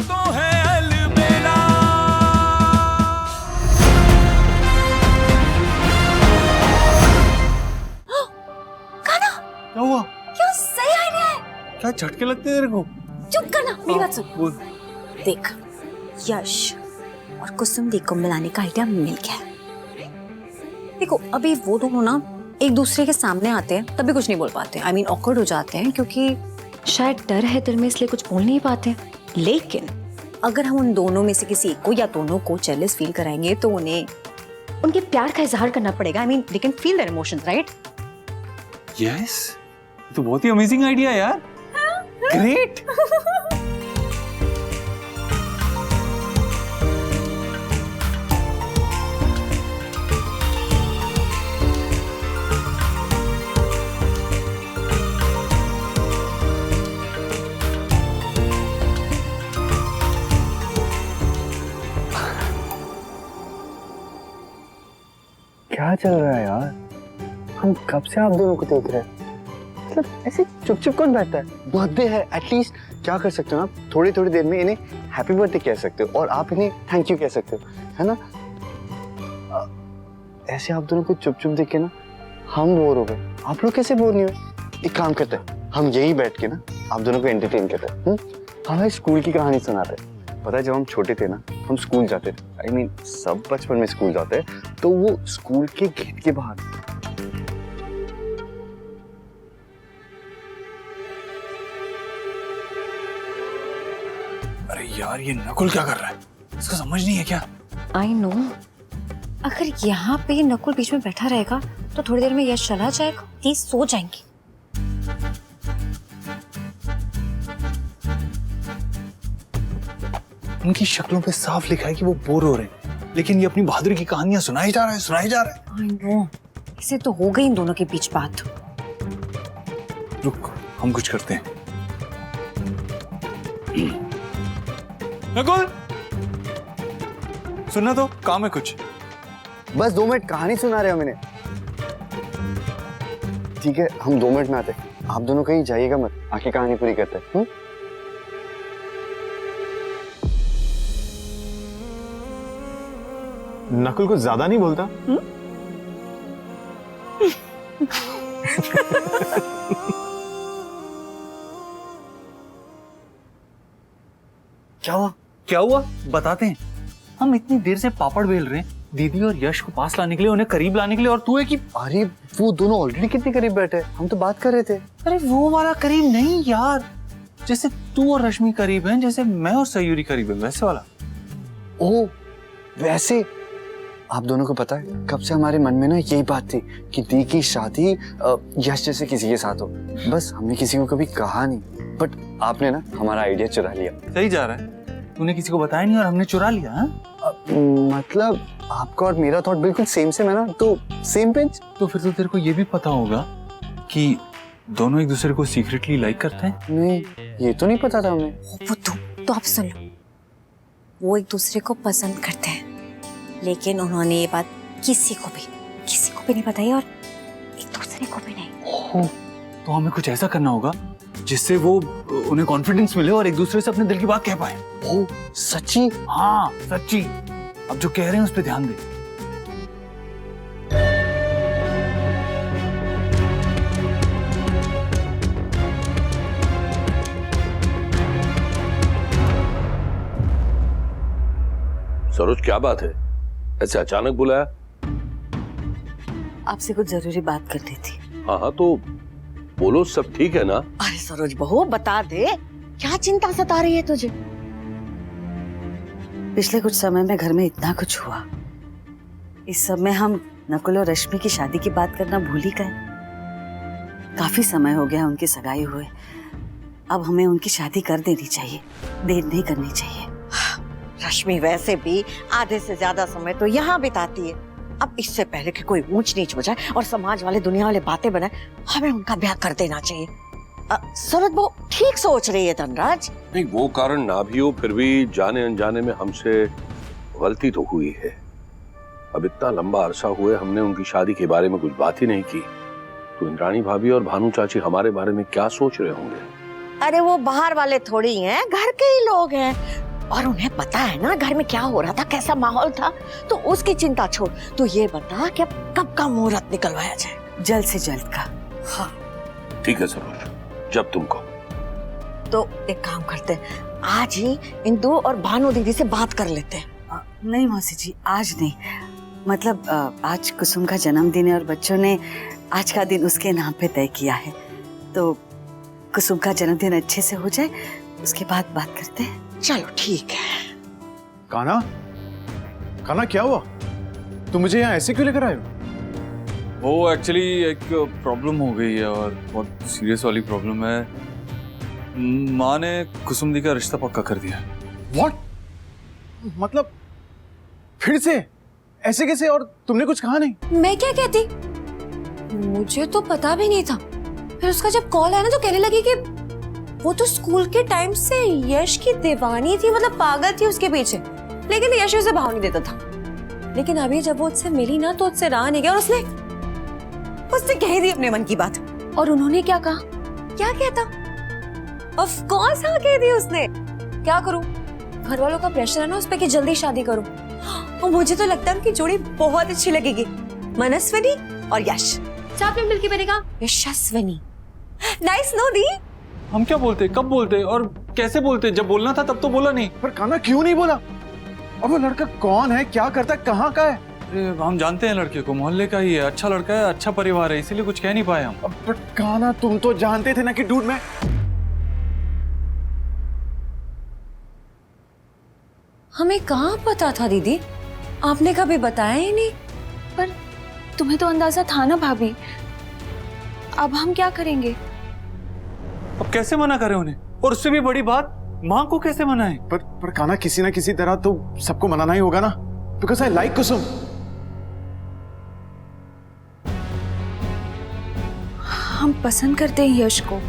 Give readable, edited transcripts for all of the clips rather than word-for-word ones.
तो है अलबेला। क्या हुआ? क्या सही आइडिया है। क्या झटके लगते हैं तेरे को? चुप करना, मेरी बात सुन। बोल। देख, यश और कुसुम दी को मिलाने का आइडिया मिल गया। देखो अभी वो दोनों ना एक दूसरे के सामने आते हैं तभी कुछ नहीं बोल पाते, आई मीन ऑकवर्ड हो जाते हैं क्योंकि शायद डर है दिल में, इसलिए कुछ बोल नहीं पाते। लेकिन अगर हम उन दोनों में से किसी एक को या दोनों को जेलस फील कराएंगे तो उन्हें उनके प्यार का इजहार करना पड़ेगा। I mean they can feel their emotions, right? Yes, तो बहुत ही अमेजिंग आइडिया यार। ग्रेट। क्या चल रहा है यार? हम कब से आप दोनों को देख रहे हैं। मतलब ऐसे चुप चुप कौन बैठता है? बर्थडे है, एटलीस्ट क्या कर सकते हो आप? थोड़ी थोड़ी देर में इन्हें हैप्पी बर्थडे कह सकते हो और आप इन्हें थैंक यू कह सकते हो, है ना? ऐसे आप दोनों को चुप चुप देख के ना हम बोर हो गए। आप लोग कैसे बोर नहीं हुए? एक काम करते हैं, हम यही बैठ के ना आप दोनों को एंटरटेन करते हैं। हमें स्कूल की कहानी सुनाते हैं। पता है जब हम छोटे थे ना, हम स्कूल जाते थे, आई मीन सब बचपन में स्कूल जाते हैं, तो वो स्कूल के गेट के बाहर अरे यार ये नकुल क्या कर रहा है? इसको समझ नहीं है क्या? आई नो, अगर यहाँ पे नकुल बीच में बैठा रहेगा तो थोड़ी देर में यश चला जाएगा, ये सो जाएंगे। उनकी शक्लों पे साफ लिखा है कि वो बोर हो रहे हैं, लेकिन ये अपनी बहादुरी की कहानियां सुनाई जा रहा है। आई नो, इसे तो हो गई इन दोनों के बीच बात। रुक, हम कुछ करते हैं। नकुल, सुनना तो, काम है कुछ। बस 2 मिनट कहानी सुना रहे हो मैंने। ठीक है, हम 2 मिनट में आते हैं। आप दोनों कहीं जाइएगा मत, आके कहानी पूरी करते हैं। नकुल कुछ ज्यादा नहीं बोलता? क्या हुआ बताते हैं। हम इतनी देर से पापड़ बेल रहे हैं दीदी और यश को पास लाने के लिए, उन्हें करीब लाने के लिए, और तू है कि अरे वो दोनों ऑलरेडी कितने करीब बैठे हैं, हम तो बात कर रहे थे। अरे वो वाला करीब नहीं यार, जैसे तू और रश्मि करीब हैं, जैसे मैं और सयूरी करीब हैं, वैसे वाला। ओह वैसे, आप दोनों को पता है कब से हमारे मन में ना यही बात थी कि दी की शादी यश जैसे किसी के साथ हो। बस हमने किसी को कभी कहा नहीं, बट आपने ना हमारा आइडिया चुरा लिया। सही जा रहा है, तूने किसी को बताया नहीं और हमने चुरा लिया। हाँ? मतलब आपका और मेरा थॉट बिल्कुल सेम है ना, तो सेम पेज। तो फिर तो तेरे को ये भी पता होगा कि दोनों एक दूसरे को सीक्रेटली लाइक करते हैं। नहीं, ये तो नहीं पता था हमें। बुद्धू, तो आप सुन लो, वो एक दूसरे को पसंद करते हैं, लेकिन उन्होंने ये बात किसी को भी नहीं बताई और एक दूसरे को भी नहीं। तो हमें कुछ ऐसा करना होगा जिससे वो उन्हें कॉन्फिडेंस मिले और एक दूसरे से अपने दिल की बात कह पाए। ओह सच्ची? हाँ सच्ची। अब जो कह रहे हैं उस पर ध्यान दे। सरोज क्या बात है, ऐसे अचानक बुलाया? आपसे कुछ जरूरी बात करनी थी। हाँ हाँ तो बोलो, सब ठीक है ना? अरे सरोज बहू बता दे, क्या चिंता सता रही है तुझे? पिछले कुछ समय में घर में इतना कुछ हुआ, इस सब में हम नकुल और रश्मि की शादी की बात करना भूल ही गए। काफी समय हो गया उनकी सगाई हुए, अब हमें उनकी शादी कर देनी चाहिए, देर नहीं करनी चाहिए। रश्मि वैसे भी आधे से ज्यादा समय तो यहाँ बिताती है, अब इससे पहले कि कोई ऊंच नीच हो जाए और समाज वाले दुनिया वाले बातें बनाए, हमें उनका ब्याह कर देना चाहिए। सूरज वो ठीक सोच रही है धनराज। नहीं, वो कारण ना भी हो, फिर भी जाने अनजाने में हमसे गलती तो हुई है। अब इतना लंबा अरसा हुए हमने उनकी शादी के बारे में कुछ बात ही नहीं की, तो इंद्राणी भाभी और भानु चाची हमारे बारे में क्या सोच रहे होंगे? अरे वो बाहर वाले थोड़ी हैं, घर के ही लोग हैं। और उन्हें पता है ना घर में क्या हो रहा था, कैसा माहौल था, तो उसकी चिंता छोड़। तो ये बता कि अब कब का मुहूर्त निकलवाया जाए? जल्द से जल्द का। हाँ ठीक है सरोज, जब तुम कहो। तो एक काम करते हैं, आज ही इंदु और भानु दीदी से बात कर लेते हैं। नहीं मौसी जी, आज नहीं। मतलब आज कुसुम का जन्मदिन है और बच्चों ने आज का दिन उसके नाम पे तय किया है, तो कुसुम का जन्मदिन अच्छे से हो जाए, उसके बाद बात करते हैं। चलो ठीक है। कान्हा, कान्हा क्या हुआ? तुम मुझे यहाँ ऐसे क्यों लेकर आए हो? वो एक्चुअली एक प्रॉब्लम हो गई है और बहुत सीरियस वाली प्रॉब्लम है। माँ ने कुसुम दी का रिश्ता पक्का कर दिया। What? मतलब फिर से ऐसे कैसे? और तुमने कुछ कहा नहीं? मैं क्या कहती, मुझे तो पता भी नहीं था। फिर उसका जब कॉल आया ना तो कहने लगी कि वो तो स्कूल के टाइम से यश की दीवानी थी, मतलब पागल थी उसके पीछे, लेकिन यश उसे भाव नहीं देता था। लेकिन अभी जब वो उससे मिली ना तो उससे रहा नहीं गया और उसने कह दी अपने मन की बात। और उन्होंने क्या कहा, क्या कहता, ऑफ कोर्स हाँ कह दी उसने। क्या करूं, घर वालों का प्रेशर है ना उस पे कि जल्दी शादी करूं। और मुझे तो लगता है उनकी जोड़ी बहुत अच्छी लगेगी, मनस्विनी और यश साथ में मिलके बनेगा यशस्विनी। Nice know the. हम क्या बोलते, कब बोलते और कैसे बोलते? जब बोलना था तब तो बोला नहीं। पर कान्हा क्यों नहीं बोला? और वो लड़का कौन है, क्या करता है, कहाँ का है? हम जानते हैं लड़के को, मोहल्ले का ही है, अच्छा लड़का है, अच्छा परिवार है, इसीलिए कुछ कह नहीं पाए हम। पर कान्हा तुम तो जानते थे ना कि डूड मैं। हमें कहाँ पता था दीदी, आपने कभी बताया ही नहीं। पर तुम्हें तो अंदाजा था ना भाभी, अब हम क्या करेंगे? अब कैसे मना करें उन्हें? और उससे भी बड़ी बात, माँ को कैसे मनाएं? पर कान्हा किसी ना किसी तरह तो सबको मनाना ही होगा ना, बिकॉज आई लाइक कुसुम। हम पसंद करते हैं यश को।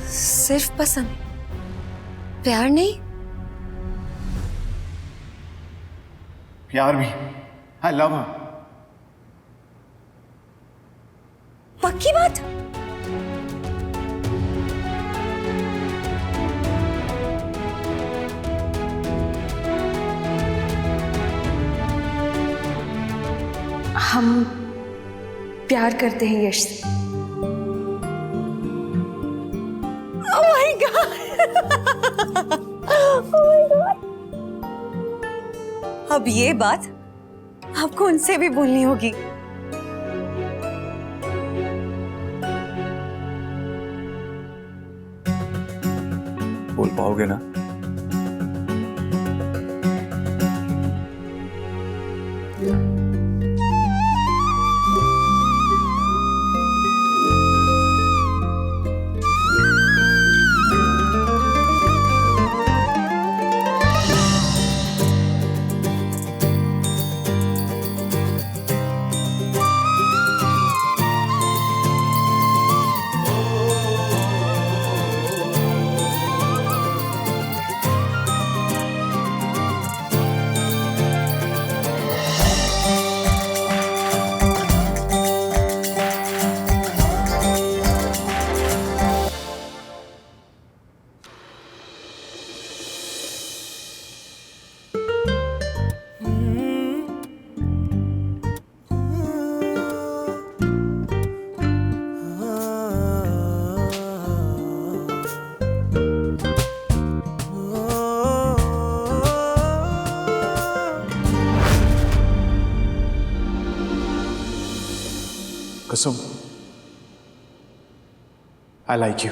सिर्फ पसंद, प्यार नहीं? प्यार भी, आई लव हर। पक्की बात? हम प्यार करते हैं यश से। Oh my God! Oh my God! अब ये बात आपको उनसे भी बोलनी होगी। बोल पाओगे ना? कुसुम, आई लाइक यू।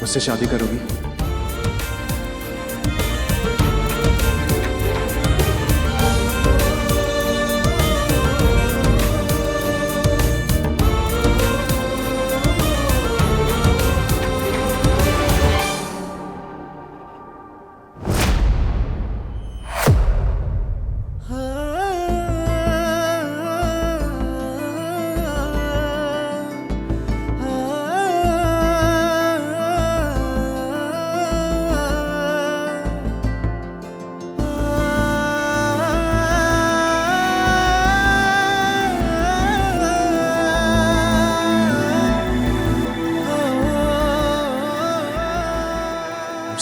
मुझसे शादी करोगी?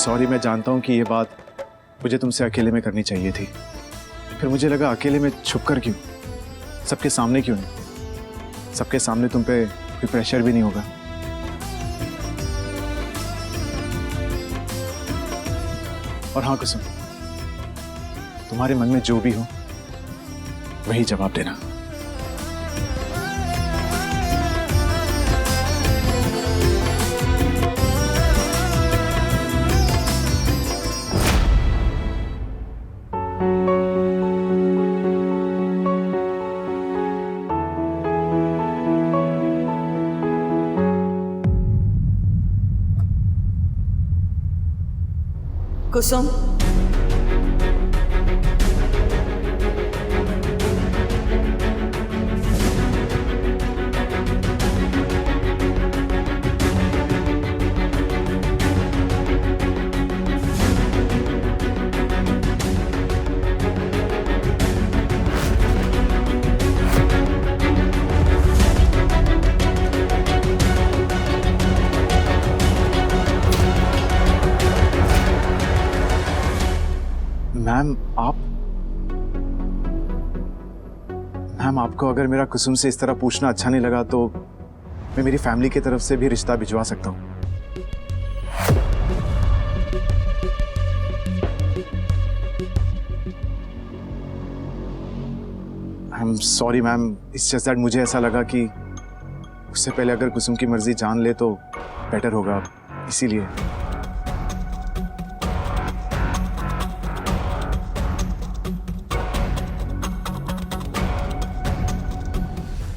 सॉरी, मैं जानता हूँ कि ये बात मुझे तुमसे अकेले में करनी चाहिए थी। फिर मुझे लगा अकेले में छुप कर क्यों, सबके सामने क्यों नहीं। सबके सामने तुम पे कोई प्रेशर भी नहीं होगा। और हाँ कुसुम, तुम्हारे मन में जो भी हो वही जवाब देना। कुसुम, मैम आपको अगर मेरा कुसुम से इस तरह पूछना अच्छा नहीं लगा तो मैं मेरी फैमिली की तरफ से भी रिश्ता भिजवा सकता हूँ। I am sorry ma'am, it's just that मुझे ऐसा लगा कि उससे पहले अगर कुसुम की मर्जी जान ले तो बेटर होगा, इसीलिए।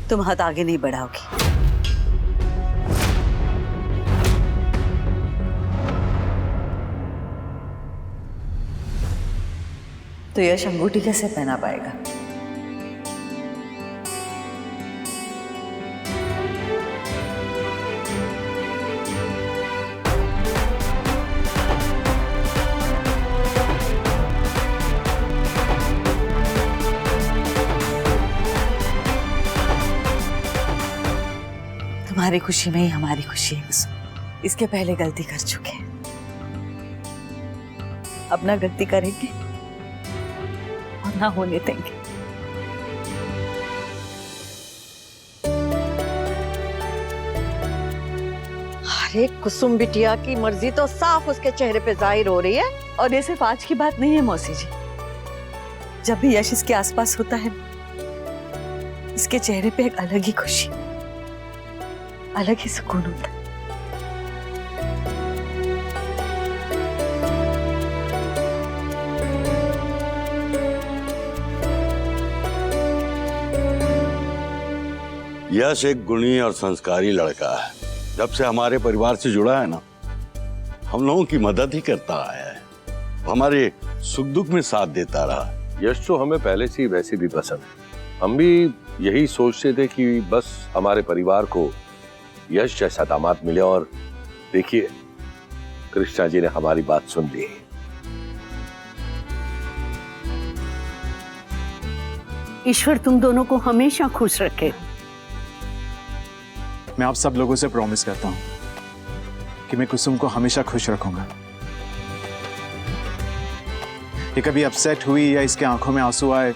तुम हाथ आगे नहीं बढ़ाओगी। तो यश अंगूठी कैसे पहना पाएगा? तुम्हारी खुशी में ही हमारी खुशी है कुसुम। इसके पहले गलती कर चुके हैं, अब ना गलती करेंगे और ना होने देंगे। अरे कुसुम बिटिया की मर्जी तो साफ उसके चेहरे पे जाहिर हो रही है। और ये सिर्फ आज की बात नहीं है मौसी जी, जब भी यश इसके आसपास होता है इसके चेहरे पे एक अलग ही खुशी, अलग ही सुकून होता है। यश एक गुणी और संस्कारी लड़का है। जब से हमारे परिवार से जुड़ा है ना, हम लोगों की मदद ही करता आया है, हमारे सुख दुख में साथ देता रहा। यश तो हमें पहले से ही वैसे भी पसंद है। हम भी यही सोचते थे कि बस हमारे परिवार को यश जैसा दामाद मिले, और देखिए कृष्णा जी ने हमारी बात सुन ली। ईश्वर तुम दोनों को हमेशा खुश रखे। मैं आप सब लोगों से प्रॉमिस करता हूँ कि मैं कुसुम को हमेशा खुश रखूंगा। ये कभी अपसेट हुई या इसके आंखों में आंसू आए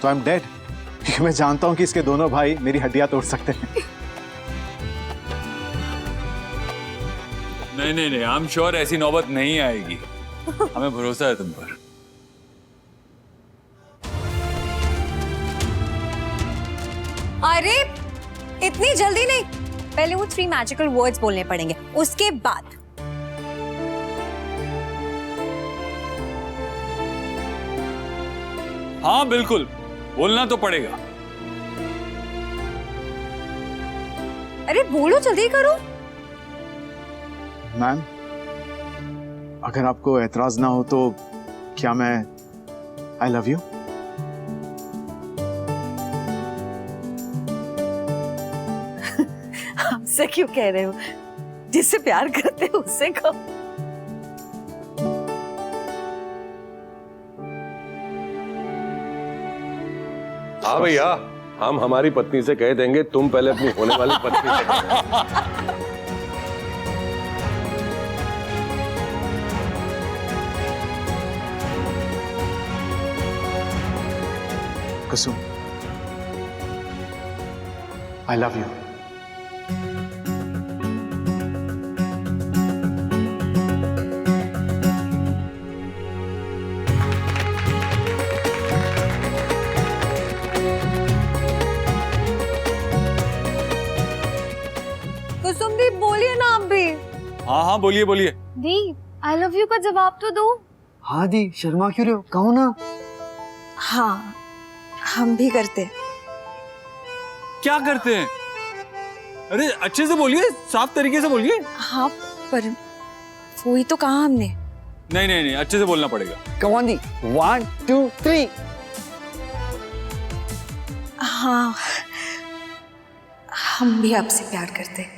तो आई एम डेड, क्योंकि मैं जानता हूं कि इसके दोनों भाई मेरी हड्डियां तोड़ सकते हैं। नहीं नहीं नहीं, आई एम श्योर ऐसी नौबत नहीं आएगी, हमें भरोसा है तुम पर। अरे इतनी जल्दी नहीं, पहले वो 3 मैजिकल वर्ड्स बोलने पड़ेंगे, उसके बाद। हाँ बिल्कुल, बोलना तो पड़ेगा। अरे बोलो, जल्दी करो। मैम, अगर आपको एतराज ना हो तो क्या मैं आई लव यू? हमसे क्यों कह रहे हो? जिससे प्यार करते हो उससे कहो। हाँ भैया, हम हमारी पत्नी से कह देंगे, तुम पहले अपनी होने वाली पत्नी से कहो। कुसुम, आई लव यू। कुसुम दी बोलिए ना आप भी। हाँ हाँ बोलिए बोलिए। दी आई लव यू का जवाब तो दो। हाँ दी, शर्मा क्यों रहे हो, कहो ना। हाँ हम भी करते। क्या करते हैं? अरे अच्छे से बोलिए, साफ तरीके से बोलिए। हाँ पर वो ही तो कहा हमने। नहीं नहीं नहीं, अच्छे से बोलना पड़ेगा। Come on the, 1 2 3। हाँ हम भी आपसे प्यार करते।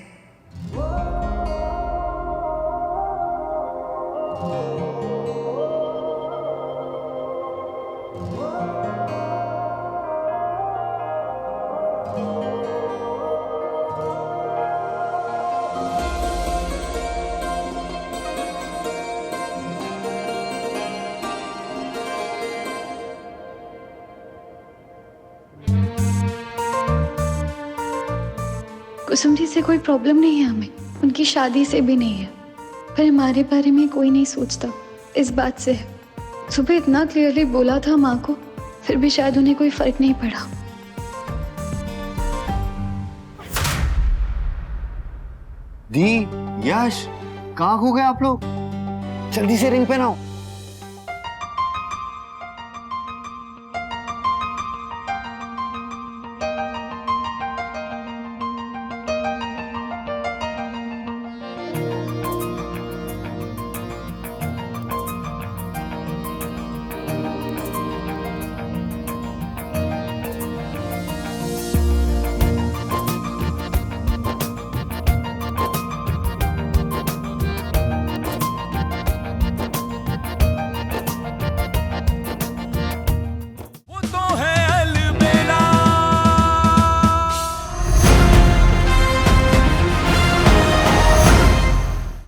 कुसुम जी से कोई प्रॉब्लम नहीं है हमें, उनकी शादी से भी नहीं है, पर हमारे बारे में कोई नहीं सोचता, इस बात से है। सुबह इतना क्लियरली बोला था माँ को, फिर भी शायद उन्हें कोई फर्क नहीं पड़ा। दी, यश, कहाँ खो गए आप लोग? जल्दी से रिंग पहनाओ।